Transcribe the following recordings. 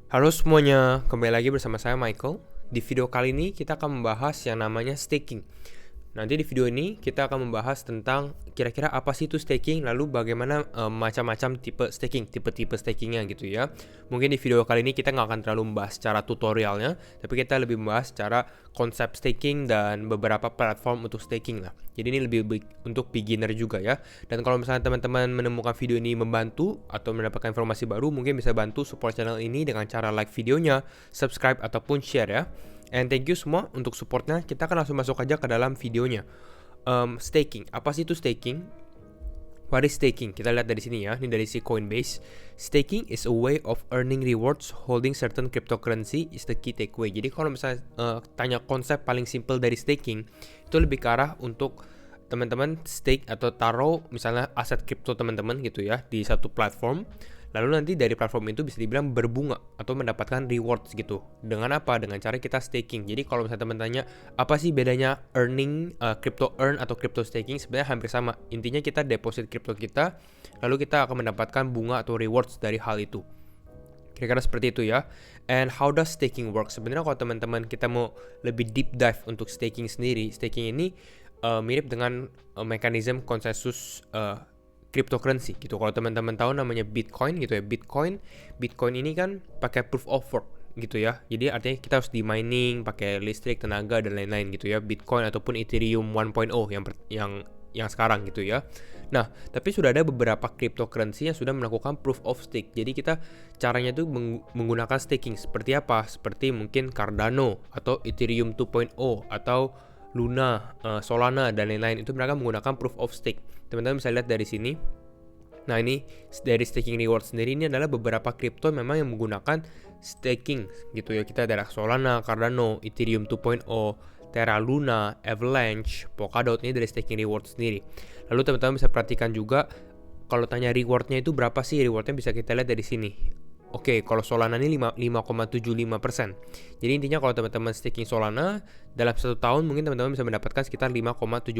Halo semuanya, kembali lagi bersama saya Michael. Di video kali ini kita akan membahas yang namanya staking. Nanti di video ini kita akan membahas tentang kira-kira apa sih itu staking, lalu bagaimana macam-macam tipe-tipe stakingnya gitu ya. Mungkin di video kali ini kita nggak akan terlalu membahas secara tutorialnya, tapi kita lebih membahas secara konsep staking dan beberapa platform untuk staking lah. Jadi ini lebih untuk beginner juga ya. Dan kalau misalnya teman-teman menemukan video ini membantu atau mendapatkan informasi baru, mungkin bisa bantu support channel ini dengan cara like videonya, subscribe ataupun share ya. And thank you semua untuk supportnya. Kita akan langsung masuk aja ke dalam videonya. Staking, apa sih itu staking? What is staking? Kita lihat dari sini ya. Ini dari si Coinbase. Staking is a way of earning rewards holding certain cryptocurrency is the key takeaway. Jadi kalau misalnya tanya konsep paling simple dari staking, itu lebih ke arah untuk teman-teman stake atau taruh misalnya aset kripto teman-teman gitu ya di satu platform. Lalu nanti dari platform itu bisa dibilang berbunga atau mendapatkan rewards gitu. Dengan apa? Dengan cara kita staking. Jadi kalau misalnya teman tanya, apa sih bedanya earning, crypto earn atau crypto staking? Sebenarnya hampir sama. Intinya kita deposit crypto kita, lalu kita akan mendapatkan bunga atau rewards dari hal itu. Kira-kira seperti itu ya. And how does staking work? Sebenarnya kalau teman-teman kita mau lebih deep dive untuk staking sendiri, staking ini mirip dengan mekanisme konsensus cryptocurrency gitu. Kalau teman-teman tahu namanya Bitcoin gitu ya. Bitcoin ini kan pakai proof of work gitu ya. Jadi artinya kita harus di mining pakai listrik, tenaga dan lain-lain gitu ya. Bitcoin ataupun Ethereum 1.0 yang sekarang gitu ya. Nah, tapi sudah ada beberapa cryptocurrency yang sudah melakukan proof of stake. Jadi kita caranya tuh menggunakan staking seperti apa? Seperti mungkin Cardano atau Ethereum 2.0 atau Luna, Solana dan lain-lain. Itu mereka menggunakan proof of stake. Teman-teman bisa lihat dari sini. Nah, ini dari staking reward sendiri, ini adalah beberapa kripto memang yang menggunakan staking gitu ya. Kita ada Solana, Cardano, Ethereum 2.0, Terra Luna, Avalanche, Polkadot, ini dari staking reward sendiri. Lalu teman-teman bisa perhatikan juga kalau tanya rewardnya itu berapa sih, rewardnya bisa kita lihat dari sini. Oke, kalau Solana ini 5,75%. Jadi intinya kalau teman-teman staking Solana dalam 1 tahun mungkin teman-teman bisa mendapatkan sekitar 5,75%.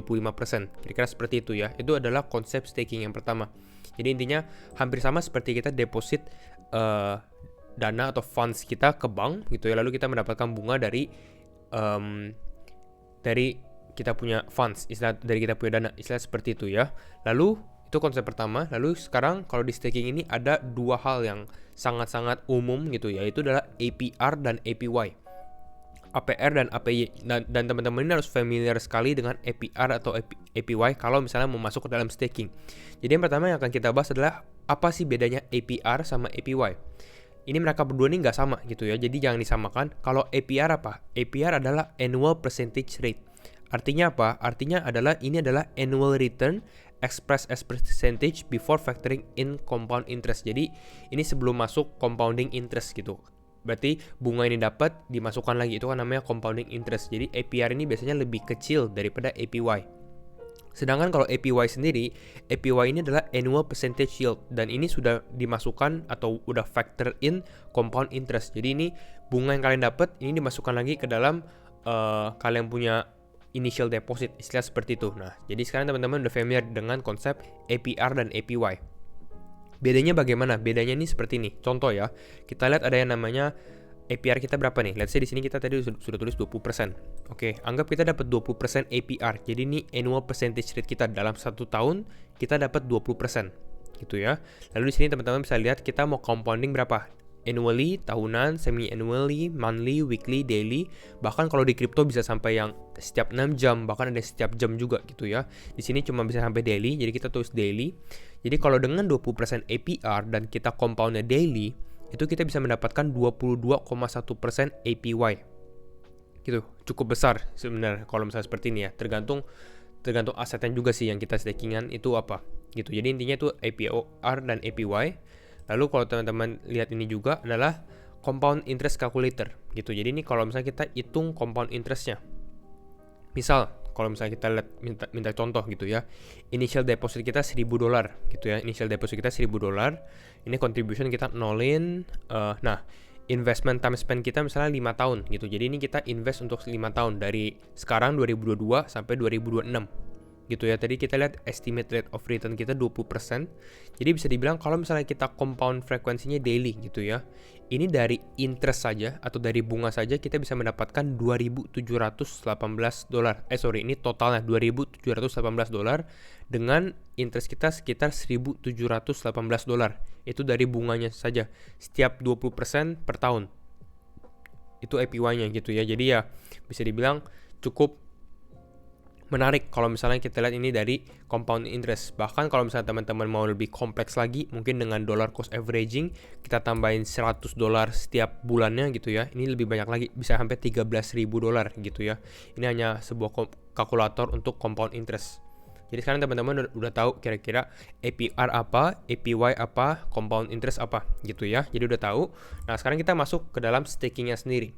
Kira-kira seperti itu ya. Itu adalah konsep staking yang pertama. Jadi intinya hampir sama seperti kita deposit dana atau funds kita ke bank gitu ya. Lalu kita mendapatkan bunga dari kita punya funds, dari kita punya dana, istilah seperti itu ya. Lalu itu konsep pertama. Lalu sekarang kalau di staking ini ada dua hal yang sangat-sangat umum gitu, yaitu adalah APR dan APY. APR dan APY. Dan teman-teman ini harus familiar sekali dengan APR atau APY kalau misalnya mau masuk ke dalam staking. Jadi yang pertama yang akan kita bahas adalah apa sih bedanya APR sama APY. Ini mereka berdua ini nggak sama gitu ya, jadi jangan disamakan. Kalau APR apa? APR adalah annual percentage rate. Artinya apa? Artinya ini adalah annual return expressed as percentage before factoring in compound interest. Jadi ini sebelum masuk compounding interest gitu. Berarti bunga ini dapat dimasukkan lagi, itu kan namanya compounding interest. Jadi APR ini biasanya lebih kecil daripada APY. Sedangkan kalau APY sendiri, APY ini adalah annual percentage yield, dan ini sudah dimasukkan atau udah factor in compound interest. Jadi ini bunga yang kalian dapat ini dimasukkan lagi ke dalam kalian punya initial deposit, istilah seperti itu. Nah, jadi sekarang teman-teman udah familiar dengan konsep APR dan APY. Bedanya bagaimana? Bedanya ini seperti ini. Contoh ya, kita lihat ada yang namanya APR kita berapa nih? Let's say di sini kita tadi sudah tulis 20%. Oke, anggap kita dapat 20% APR. Jadi ini annual percentage rate kita dalam 1 tahun kita dapat 20%. Gitu ya. Lalu di sini teman-teman bisa lihat kita mau compounding berapa? Annually, tahunan, semi-annually, monthly, weekly, daily. Bahkan kalau di crypto bisa sampai yang setiap 6 jam, bahkan ada setiap jam juga gitu ya. Di sini cuma bisa sampai daily, jadi kita tulis daily. Jadi kalau dengan 20% APR dan kita compoundnya daily, itu kita bisa mendapatkan 22,1% APY. Gitu, cukup besar sebenarnya kalau misalnya seperti ini ya. Tergantung asetnya juga sih yang kita stakingan itu apa. Gitu. Jadi intinya itu APR dan APY. Lalu kalau teman-teman lihat ini juga adalah compound interest calculator gitu. Jadi ini kalau misalnya kita hitung compound interestnya. Misal kalau misalnya kita lihat minta contoh gitu ya. Initial deposit kita $1.000 gitu ya. Initial deposit kita $1.000. Ini contribution kita nolin. Nah, investment time spend kita misalnya 5 tahun gitu. Jadi ini kita invest untuk 5 tahun dari sekarang 2022 sampai 2026. gitu ya. Tadi kita lihat estimate rate of return kita 20%. Jadi bisa dibilang kalau misalnya kita compound frekuensinya daily gitu ya. Ini dari interest saja atau dari bunga saja kita bisa mendapatkan $2.718. Ini totalnya $2.718 dengan interest kita sekitar $1.718. Itu dari bunganya saja. Setiap 20% per tahun. Itu APY-nya gitu ya. Jadi ya bisa dibilang cukup menarik kalau misalnya kita lihat ini dari compound interest. Bahkan kalau misalnya teman-teman mau lebih kompleks lagi, mungkin dengan dollar cost averaging, kita tambahin $100 setiap bulannya gitu ya. Ini lebih banyak lagi, bisa sampai $13.000 gitu ya. Ini hanya sebuah kalkulator untuk compound interest. Jadi sekarang teman-teman udah tahu kira-kira APR apa, APY apa, compound interest apa gitu ya. Jadi udah tahu. Nah sekarang kita masuk ke dalam stakingnya sendiri.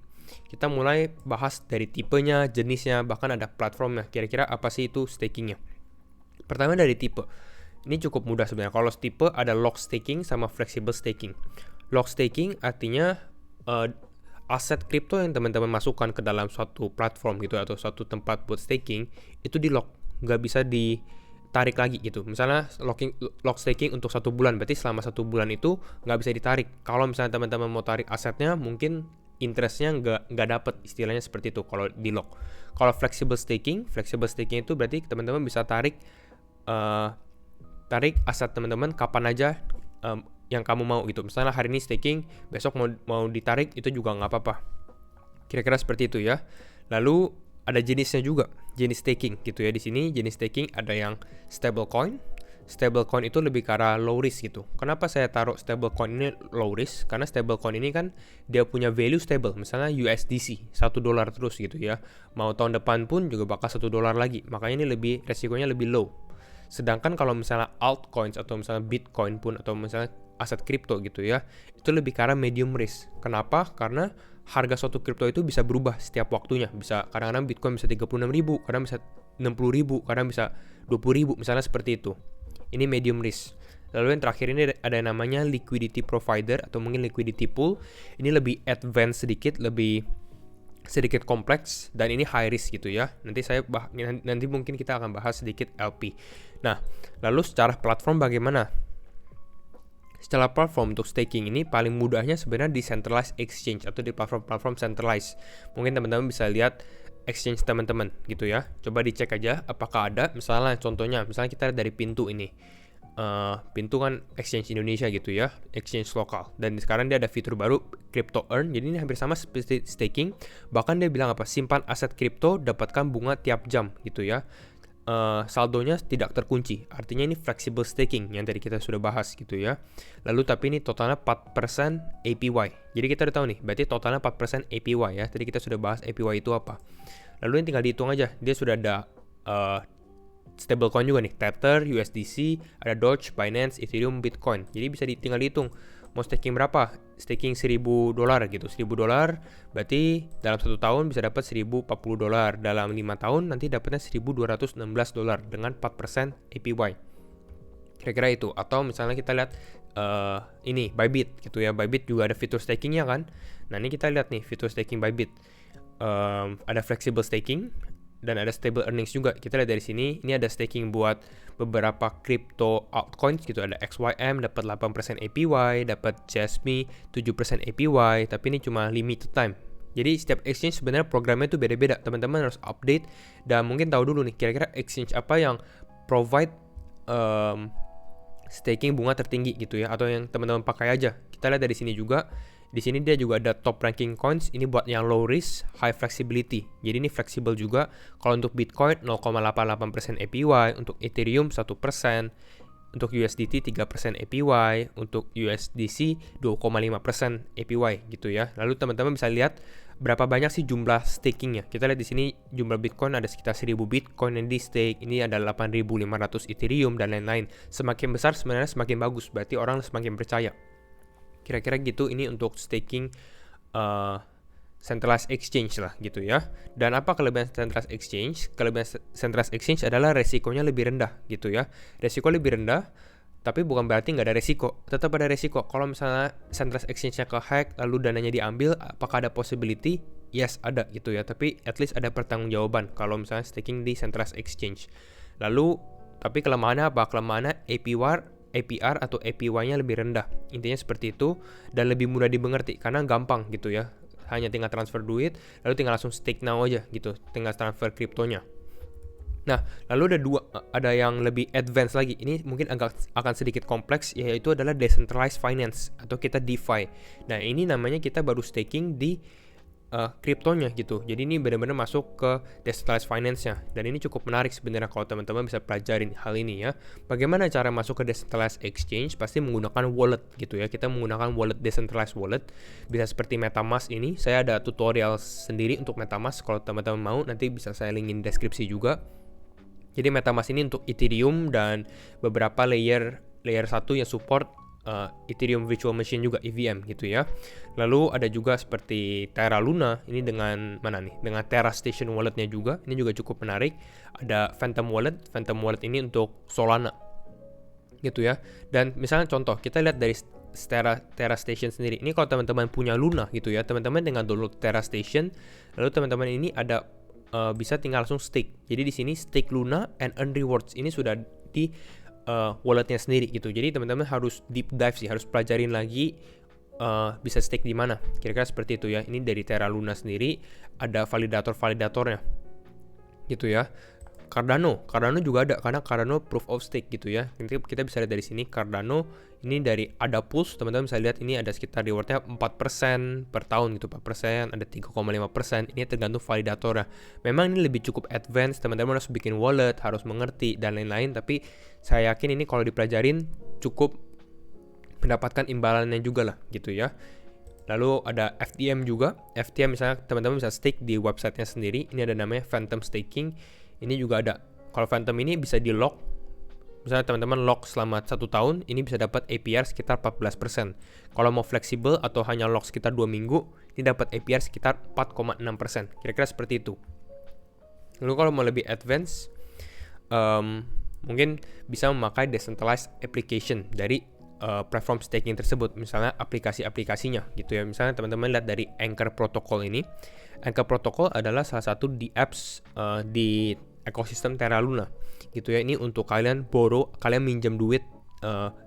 Kita mulai bahas dari tipenya, jenisnya, bahkan ada platformnya. Kira-kira apa sih itu stakingnya? Pertama dari tipe. Ini cukup mudah sebenarnya. Kalau tipe ada lock staking sama flexible staking. Lock staking artinya aset kripto yang teman-teman masukkan ke dalam suatu platform gitu atau suatu tempat buat staking itu di lock, nggak bisa ditarik lagi gitu. Misalnya lock staking untuk 1 bulan, berarti selama 1 bulan itu nggak bisa ditarik. Kalau misalnya teman-teman mau tarik asetnya, mungkin interestnya nggak dapet, istilahnya seperti itu kalau di lock. Kalau flexible staking itu berarti teman-teman bisa tarik aset teman-teman kapan aja yang kamu mau gitu. Misalnya hari ini staking, besok mau ditarik itu juga nggak apa-apa. Kira-kira seperti itu ya. Lalu ada jenisnya juga, jenis staking gitu ya. Di sini jenis staking ada yang stablecoin. Stablecoin itu lebih ke arah low risk gitu. Kenapa saya taruh stablecoin ini low risk? Karena stablecoin ini kan dia punya value stable. Misalnya USDC, $1 terus gitu ya. Mau tahun depan pun juga bakal $1 lagi. Makanya ini resikonya lebih low. Sedangkan kalau misalnya altcoins atau misalnya Bitcoin pun atau misalnya aset kripto gitu ya, itu lebih ke arah medium risk. Kenapa? Karena harga suatu kripto itu bisa berubah setiap waktunya. Bisa kadang-kadang Bitcoin bisa 36.000, kadang bisa 60.000, kadang bisa 20.000, misalnya seperti itu. Ini medium risk. Lalu yang terakhir ini ada yang namanya liquidity provider atau mungkin liquidity pool. Ini lebih advance sedikit, lebih sedikit kompleks dan ini high risk gitu ya. Nanti mungkin kita akan bahas sedikit LP. Nah, lalu secara platform bagaimana? Secara platform untuk staking ini paling mudahnya sebenarnya di centralized exchange atau di platform centralized. Mungkin teman-teman bisa lihat exchange teman-teman gitu ya. Coba dicek aja apakah ada. Misalnya kita lihat dari Pintu ini. Pintu kan exchange Indonesia gitu ya, exchange lokal. Dan sekarang dia ada fitur baru Crypto Earn. Jadi ini hampir sama seperti staking. Bahkan dia bilang apa? Simpan aset kripto, dapatkan bunga tiap jam gitu ya. Saldonya tidak terkunci. Artinya ini flexible staking yang tadi kita sudah bahas gitu ya. Lalu tapi ini totalnya 4% APY. Jadi kita udah tahu nih, berarti totalnya 4% APY ya. Tadi kita sudah bahas APY itu apa. Lalu yang tinggal dihitung aja. Dia sudah ada stablecoin juga nih, Tether, USDC, ada Doge, Binance, Ethereum, Bitcoin. Jadi bisa tinggal dihitung mau staking berapa. Staking $1.000 gitu, $1.000 berarti dalam 1 tahun bisa dapat $1.040. Dalam 5 tahun nanti dapatnya $1.216 dengan 4% APY. Kira-kira itu. Atau misalnya kita lihat ini Bybit gitu ya. Bybit juga ada fitur stakingnya kan. Nah ini kita lihat nih fitur staking Bybit. Ada flexible staking dan ada stable earnings juga. Kita lihat dari sini, ini ada staking buat beberapa crypto altcoins gitu. Ada XYM dapat 8% APY, dapat Jasmy 7% APY, tapi ini cuma limited time. Jadi setiap exchange sebenarnya programnya itu beda-beda. Teman-teman harus update dan mungkin tahu dulu nih kira-kira exchange apa yang provide staking bunga tertinggi gitu ya, atau yang teman-teman pakai aja. Kita lihat dari sini juga. Di sini dia juga ada top ranking coins, ini buat yang low risk, high flexibility. Jadi ini fleksibel juga. Kalau untuk Bitcoin 0,88% APY, untuk Ethereum 1%, untuk USDT 3% APY, untuk USDC 2,5% APY gitu ya. Lalu teman-teman bisa lihat berapa banyak sih jumlah stakingnya. Kita lihat di sini jumlah Bitcoin ada sekitar 1000 Bitcoin yang di stake. Ini ada 8.500 Ethereum dan lain-lain. Semakin besar sebenarnya semakin bagus, berarti orang semakin percaya. Kira-kira gitu ini untuk staking centralized exchange lah gitu ya. Dan apa kelebihan centralized exchange? Kelebihan centralized exchange adalah resikonya lebih rendah gitu ya. Resiko lebih rendah, tapi bukan berarti nggak ada resiko. Tetap ada resiko. Kalau misalnya centralized exchange-nya ke-hack lalu dananya diambil, apakah ada possibility? Yes, ada gitu ya. Tapi at least ada pertanggungjawaban kalau misalnya staking di centralized exchange. Lalu tapi kelemahannya apa? Kelemahannya APR atau APY-nya lebih rendah. Intinya seperti itu, dan lebih mudah dimengerti karena gampang gitu ya. Hanya tinggal transfer duit, lalu tinggal langsung stake now aja gitu, tinggal transfer kriptonya. Nah, lalu ada yang lebih advance lagi. Ini mungkin akan sedikit kompleks, yaitu adalah decentralized finance atau kita DeFi. Nah, ini namanya kita baru staking di kriptonya gitu. Jadi ini benar-benar masuk ke decentralized finance-nya. Dan ini cukup menarik sebenarnya kalau teman-teman bisa pelajarin hal ini ya. Bagaimana cara masuk ke decentralized exchange? Pasti menggunakan wallet gitu ya. Kita menggunakan wallet, decentralized wallet. Bisa seperti MetaMask ini. Saya ada tutorial sendiri untuk MetaMask. Kalau teman-teman mau, nanti bisa saya linkin deskripsi juga. Jadi MetaMask ini untuk Ethereum dan beberapa layer 1 yang support Ethereum Virtual Machine juga, EVM gitu ya. Lalu ada juga seperti Terra Luna, ini dengan dengan Terra Station Walletnya juga, ini juga cukup menarik. Ada Phantom Wallet ini untuk Solana gitu ya. Dan misalnya contoh, kita lihat dari Terra Station sendiri. Ini kalau teman-teman punya Luna gitu ya, teman-teman dengan download Terra Station, lalu teman-teman ini ada bisa tinggal langsung stake. Jadi di sini stake Luna and earn rewards. Ini sudah di walletnya sendiri gitu. Jadi teman-teman harus deep dive sih, harus pelajarin lagi bisa stake di mana. Kira-kira seperti itu ya. Ini dari Terra Luna sendiri ada validatornya gitu ya. Cardano juga ada karena Cardano proof of stake gitu ya. Nanti kita bisa lihat dari sini Cardano ini dari Adapulse, teman-teman bisa lihat ini ada sekitar rewardnya 4% per tahun gitu, 4%, ada 3,5%. Ini tergantung validatornya. Memang ini lebih cukup advance, teman-teman harus bikin wallet, harus mengerti dan lain-lain, tapi saya yakin ini kalau dipelajarin cukup mendapatkan imbalannya juga lah gitu ya. Lalu ada FTM juga. FTM misalnya teman-teman bisa stake di websitenya sendiri. Ini ada namanya Phantom Staking. Ini juga ada. Kalau Phantom ini bisa di lock. Misalnya teman-teman lock selama 1 tahun, ini bisa dapat APR sekitar 14%. Kalau mau fleksibel atau hanya lock sekitar 2 minggu, ini dapat APR sekitar 4,6%. Kira-kira seperti itu. Lalu kalau mau lebih advance, mungkin bisa memakai decentralized application dari platform staking tersebut, misalnya aplikasi-aplikasinya gitu ya. Misalnya teman-teman lihat dari Anchor Protocol ini. Anchor Protocol adalah salah satu di apps di ekosistem Terra Luna gitu ya. Ini untuk kalian kalian minjem duit,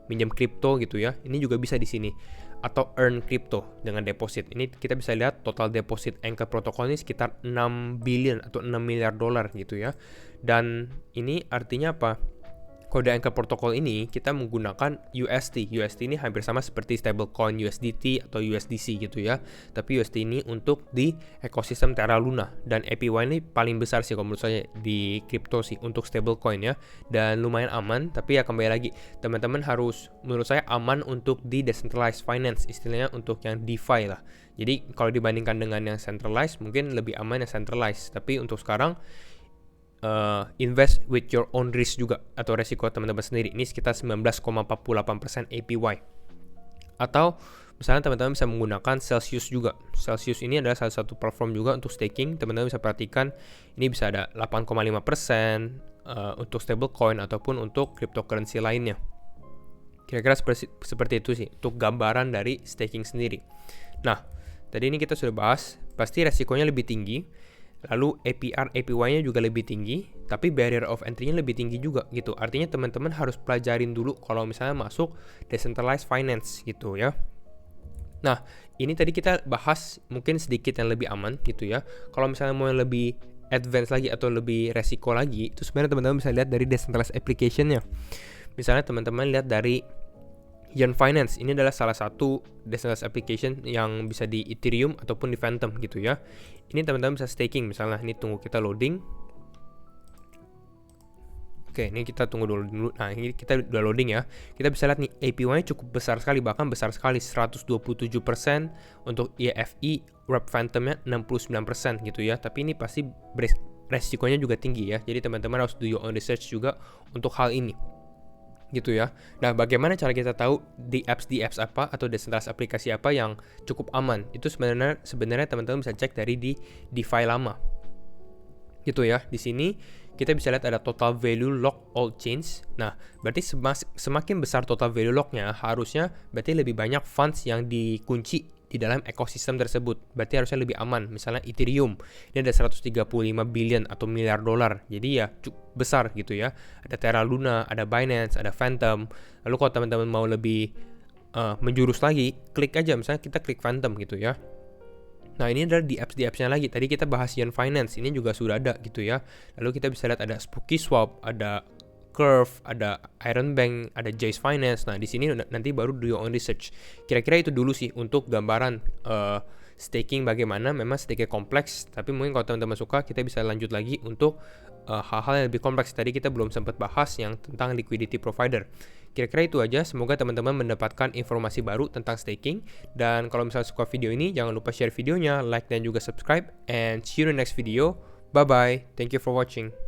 minjem kripto gitu ya. Ini juga bisa di sini, atau earn crypto dengan deposit. Ini kita bisa lihat total deposit Anchor Protocol ini sekitar 6 billion atau 6 miliar dolar gitu ya. Dan ini artinya apa? Kode Anchor Protocol ini kita menggunakan UST. UST ini hampir sama seperti stablecoin USDT atau USDC gitu ya. Tapi UST ini untuk di ekosistem Terra Luna, dan APY ini paling besar sih kalau menurut saya di crypto sih untuk stablecoin ya. Dan lumayan aman, tapi ya kembali lagi teman-teman harus menurut saya aman untuk di decentralized finance, istilahnya untuk yang DeFi lah. Jadi kalau dibandingkan dengan yang centralized mungkin lebih aman yang centralized. Tapi untuk sekarang invest with your own risk juga, atau resiko teman-teman sendiri. Ini sekitar 19,48% APY. Atau misalnya teman-teman bisa menggunakan Celsius juga. Celsius ini adalah salah satu platform juga untuk staking. Teman-teman bisa perhatikan ini bisa ada 8,5% untuk stablecoin ataupun untuk cryptocurrency lainnya. Kira-kira seperti itu sih untuk gambaran dari staking sendiri. Nah, tadi ini kita sudah bahas, pasti resikonya lebih tinggi. Lalu APY-nya juga lebih tinggi, tapi barrier of entry-nya lebih tinggi juga gitu. Artinya teman-teman harus pelajarin dulu kalau misalnya masuk decentralized finance gitu ya. Nah, ini tadi kita bahas mungkin sedikit yang lebih aman gitu ya. Kalau misalnya mau yang lebih advance lagi atau lebih resiko lagi, itu sebenarnya teman-teman bisa lihat dari decentralized application-nya. Misalnya teman-teman lihat dari Yearn Finance, ini adalah salah satu decentralized application yang bisa di Ethereum ataupun di Phantom gitu ya. Ini teman-teman bisa staking, misalnya ini tunggu kita loading. Oke, ini kita tunggu dulu. Nah, ini kita udah loading ya. Kita bisa lihat nih APY-nya cukup besar sekali, bahkan besar sekali 127% untuk EFI, Wrap Phantom-nya 69% gitu ya. Tapi ini pasti resikonya juga tinggi ya. Jadi teman-teman harus do your own research juga untuk hal ini. Gitu ya. Nah, bagaimana cara kita tahu di apps apa atau decentralized aplikasi apa yang cukup aman? Itu sebenarnya teman-teman bisa cek dari di DeFi lama. Gitu ya. Di sini kita bisa lihat ada total value lock all chains. Nah, berarti semakin besar total value locknya, harusnya berarti lebih banyak funds yang dikunci di dalam ekosistem tersebut. Berarti harusnya lebih aman. Misalnya Ethereum, ini ada 135 billion atau miliar dolar. Jadi ya cukup besar gitu ya. Ada Terra Luna, ada Binance, ada Phantom. Lalu kalau teman-teman mau lebih menjurus lagi, klik aja misalnya kita klik Phantom gitu ya. Nah ini adalah di apps-nya lagi. Tadi kita bahas Yearn Finance, ini juga sudah ada gitu ya. Lalu kita bisa lihat ada Spooky Swap, ada Curve, ada Iron Bank, ada Jace Finance. Nah di sini nanti baru do your own research. Kira-kira itu dulu sih untuk gambaran staking bagaimana. Memang staking kompleks, tapi mungkin kalau teman-teman suka kita bisa lanjut lagi untuk hal-hal yang lebih kompleks. Tadi kita belum sempat bahas yang tentang liquidity provider. Kira-kira itu aja, semoga teman-teman mendapatkan informasi baru tentang staking. Dan kalau misalnya suka video ini, jangan lupa share videonya, like dan juga subscribe. And see you in the next video. Bye-bye. Thank you for watching.